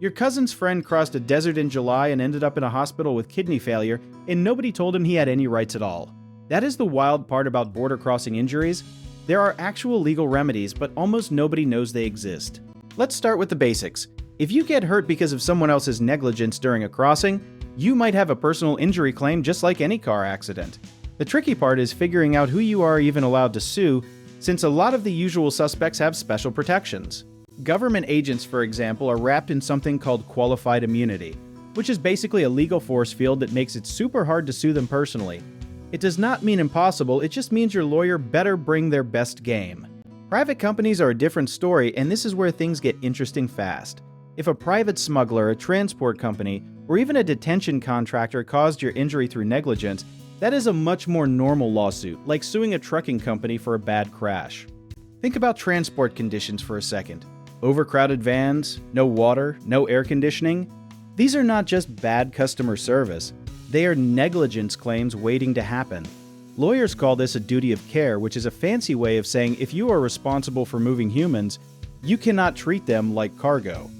Your cousin's friend crossed a desert in July and ended up in a hospital with kidney failure, and nobody told him he had any rights at all. That is the wild part about border crossing injuries. There are actual legal remedies, but almost nobody knows they exist. Let's start with the basics. If you get hurt because of someone else's negligence during a crossing, you might have a personal injury claim just like any car accident. The tricky part is figuring out who you are even allowed to sue, since a lot of the usual suspects have special protections. Government agents, for example, are wrapped in something called qualified immunity, which is basically a legal force field that makes it super hard to sue them personally. It does not mean impossible, it just means your lawyer better bring their best game. Private companies are a different story, and this is where things get interesting fast. If a private smuggler, a transport company, or even a detention contractor caused your injury through negligence, that is a much more normal lawsuit, like suing a trucking company for a bad crash. Think about transport conditions for a second. Overcrowded vans, no water, no air conditioning. These are not just bad customer service, they are negligence claims waiting to happen. Lawyers call this a duty of care, which is a fancy way of saying if you are responsible for moving humans, you cannot treat them like cargo.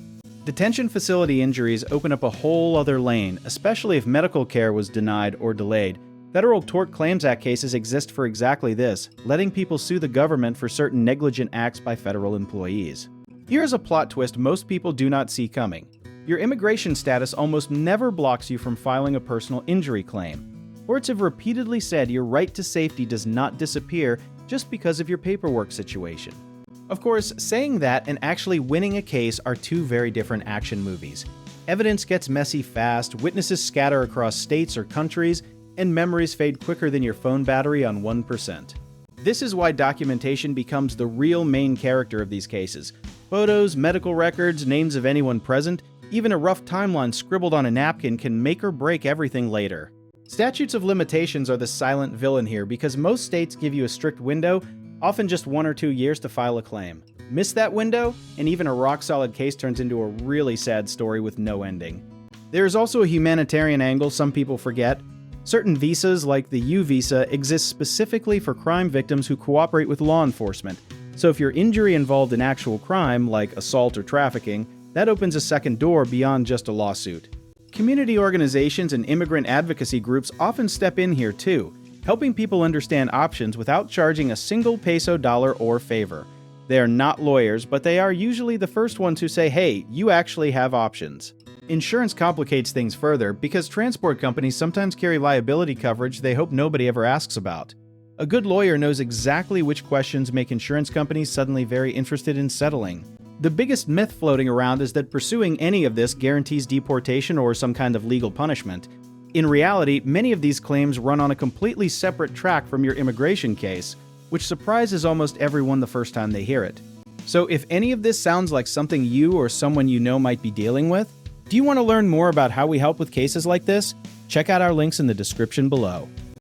Detention facility injuries open up a whole other lane, especially if medical care was denied or delayed. Federal Tort Claims Act cases exist for exactly this, letting people sue the government for certain negligent acts by federal employees. Here's a plot twist most people do not see coming. Your immigration status almost never blocks you from filing a personal injury claim. Courts have repeatedly said your right to safety does not disappear just because of your paperwork situation. Of course, saying that and actually winning a case are two very different action movies. Evidence gets messy fast, witnesses scatter across states or countries, and memories fade quicker than your phone battery on 1%. This is why documentation becomes the real main character of these cases. Photos, medical records, names of anyone present, even a rough timeline scribbled on a napkin can make or break everything later. Statutes of limitations are the silent villain here because most states give you a strict window, often just 1 or 2 years to file a claim. Miss that window, and even a rock-solid case turns into a really sad story with no ending. There is also a humanitarian angle some people forget. Certain visas, like the U visa, exist specifically for crime victims who cooperate with law enforcement. So if your injury involved an actual crime, like assault or trafficking, that opens a second door beyond just a lawsuit. Community organizations and immigrant advocacy groups often step in here too, helping people understand options without charging a single peso, dollar, or favor. They are not lawyers, but they are usually the first ones who say, hey, you actually have options. Insurance complicates things further because transport companies sometimes carry liability coverage they hope nobody ever asks about. A good lawyer knows exactly which questions make insurance companies suddenly very interested in settling. The biggest myth floating around is that pursuing any of this guarantees deportation or some kind of legal punishment. In reality, many of these claims run on a completely separate track from your immigration case, which surprises almost everyone the first time they hear it. So if any of this sounds like something you or someone you know might be dealing with, do you want to learn more about how we help with cases like this? Check out our links in the description below.